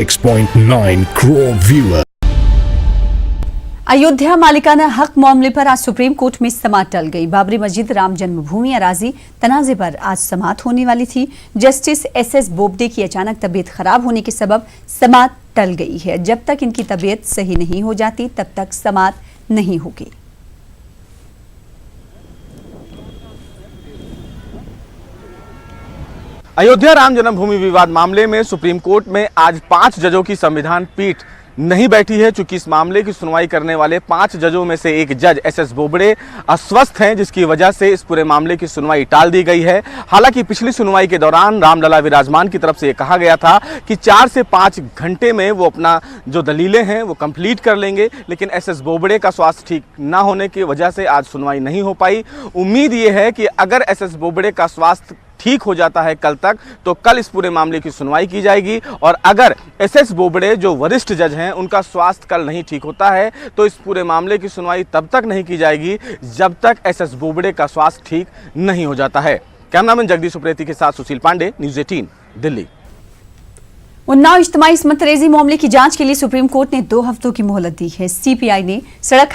6.9 crore viewers. Ayodhya मालिकाना हक मामले पर आज सुप्रीम कोर्ट में समाअत टल गई। बाबरी मस्जिद राम जन्मभूमि अराजी तनाजे पर आज समाअत होने वाली थी। जस्टिस एस बोबडे की अचानक तबीयत खराब होने के सबब समाअत टल गई है। जब तक इनकी तबीयत सही नहीं हो जाती तब तक समाअत नहीं होगी। अयोध्या राम जन्मभूमि विवाद मामले में सुप्रीम कोर्ट में आज 5 जजों की संविधान पीठ नहीं बैठी है, चूंकि इस मामले की सुनवाई करने वाले 5 जजों में से एक जज एस बोबडे अस्वस्थ हैं, जिसकी वजह से इस पूरे मामले की सुनवाई टाल दी गई है। हालांकि पिछली सुनवाई के दौरान रामलला विराजमान की तरफ से यह कहा गया था कि 4 से 5 घंटे में वो अपना जो दलीलें हैं वो कंप्लीट कर लेंगे, लेकिन एस बोबडे का स्वास्थ्य ठीक न होने की वजह से आज सुनवाई नहीं हो पाई। उम्मीद ये है कि अगर एस बोबडे का स्वास्थ्य ठीक हो जाता है कल तक, तो कल इस पूरे मामले की सुनवाई की जाएगी। और अगर एस बोबडे जो वरिष्ठ जज हैं उनका स्वास्थ्य कल नहीं ठीक होता है तो इस पूरे मामले की सुनवाई तब तक नहीं की जाएगी जब तक एस बोबडे का स्वास्थ्य ठीक नहीं हो जाता है। कैमरामैन जगदीश उप्रेती के साथ सुशील पांडे, न्यूज़ 18 दिल्ली। उन्नाव इज्तिमाई इस्मत-रेज़ी मामले की जांच के लिए सुप्रीम कोर्ट ने 2 हफ्तों की मोहलत दी है। सीबीआई ने सड़क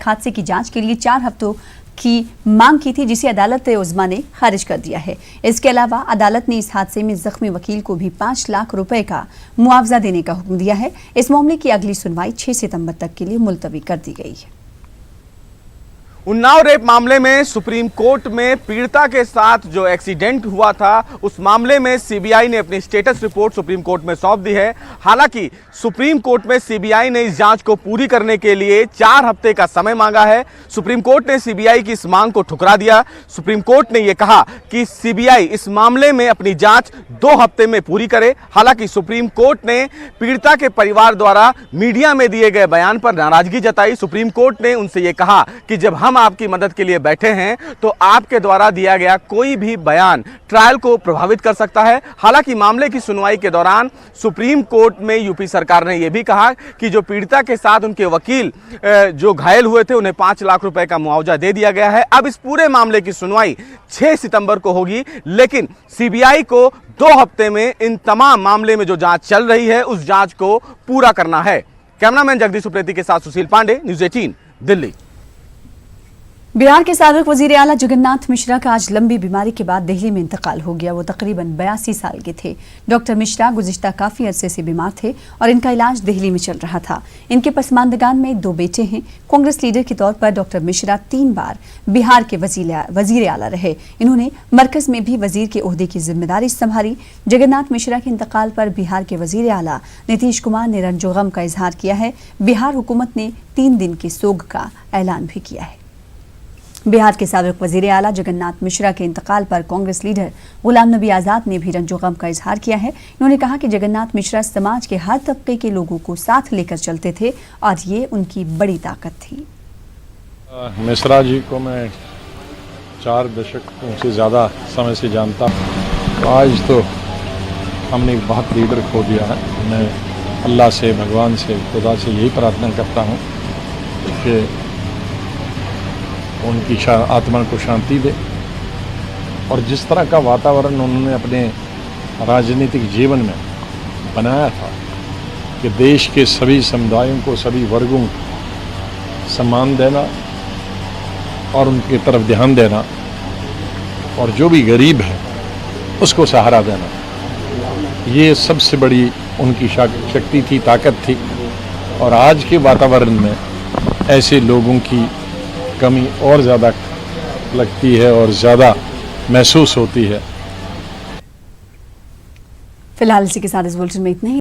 हादसे की जांच के लिए 4 हफ्तों की मांग की थी, जिसे अदालत-ए-उज़्मा ने खारिज कर दिया है। इसके अलावा अदालत ने इस हादसे में जख्मी वकील को भी 5 लाख रुपए का मुआवजा देने का हुक्म दिया है। इस मामले की अगली सुनवाई 6 सितंबर तक के लिए मुलतवी कर दी गई है। उन्नाव रेप मामले में सुप्रीम कोर्ट में पीड़िता के साथ जो एक्सीडेंट हुआ था उस मामले में सीबीआई ने अपनी स्टेटस रिपोर्ट सुप्रीम कोर्ट में सौंप दी है। हालांकि सुप्रीम कोर्ट में सीबीआई ने इस जांच को पूरी करने के लिए 4 हफ्ते का समय मांगा है। सुप्रीम कोर्ट ने सीबीआई की इस मांग को ठुकरा दिया। सुप्रीम कोर्ट ने यह कहा कि सीबीआई इस मामले में अपनी जांच 2 हफ्ते में पूरी करे। हालांकि सुप्रीम कोर्ट ने पीड़िता के परिवार द्वारा मीडिया में दिए गए बयान पर नाराजगी जताई। सुप्रीम कोर्ट ने उनसे यह कहा कि जब हम आपकी मदद के लिए बैठे हैं तो आपके द्वारा दिया गया कोई भी बयान ट्रायल को प्रभावित कर सकता है। हालांकि मामले की सुनवाई के दौरान सुप्रीम कोर्ट में यूपी सरकार ने यह भी कहा कि जो पीड़िता के साथ उनके वकील जो घायल हुए थे उन्हें 5 लाख रुपए का मुआवजा दे दिया गया है। अब इस पूरे मामले की सुनवाई 6 सितंबर को होगी, लेकिन सीबीआई को 2 हफ्ते में इन तमाम मामले में जो जांच चल रही है उस जांच को पूरा करना है। कैमरामैन जगदीश उप्रेती के साथ सुशील पांडे, न्यूज़ 18 दिल्ली। बिहार के साबिक वजीर आला जगन्नाथ मिश्रा का आज लंबी बीमारी के बाद दिल्ली में इंतकाल हो गया। वो तकरीबन 82 साल के थे। डॉक्टर मिश्रा गुज़िश्ता काफ़ी अरसे से बीमार थे और इनका इलाज दिल्ली में चल रहा था। इनके पसमानदगान में 2 बेटे हैं। कांग्रेस लीडर के तौर पर डॉक्टर मिश्रा 3 बार बिहार के वजीर आला रहे। इन्होंने मरकज में भी वजीर के ओहदे की जिम्मेदारी संभाली। जगन्नाथ मिश्रा के इंतकाल पर बिहार के वजीर आला नीतीश कुमार ने रंजो गम का इजहार किया है। बिहार हुकूमत ने 3 दिन के सोग का ऐलान भी किया है। बिहार के साबिक वजीर आला जगन्नाथ मिश्रा के इंतकाल पर कांग्रेस लीडर गुलाम नबी आज़ाद ने भी रंजो गम का इजहार किया है। इन्होंने कहा कि जगन्नाथ मिश्रा समाज के हर तबके के लोगों को साथ लेकर चलते थे और ये उनकी बड़ी ताकत थी। मिश्रा जी को मैं 4 दशकों से ज़्यादा समय से जानता हूँ। तो आज तो हमने बहुत लीडर खो दिया है। मैं अल्लाह से, भगवान से, खुदा से यही प्रार्थना करता हूँ कि उनकी आत्मा को शांति दे। और जिस तरह का वातावरण उन्होंने अपने राजनीतिक जीवन में बनाया था कि देश के सभी समुदायों को, सभी वर्गों को सम्मान देना और उनकी तरफ ध्यान देना और जो भी गरीब है उसको सहारा देना, ये सबसे बड़ी उनकी शक्ति थी, ताकत थी। और आज के वातावरण में ऐसे लोगों की कमी और ज़्यादा लगती है और ज़्यादा महसूस होती है। फिलहाल इसी के साथ इस बुलेटिन में इतना ही।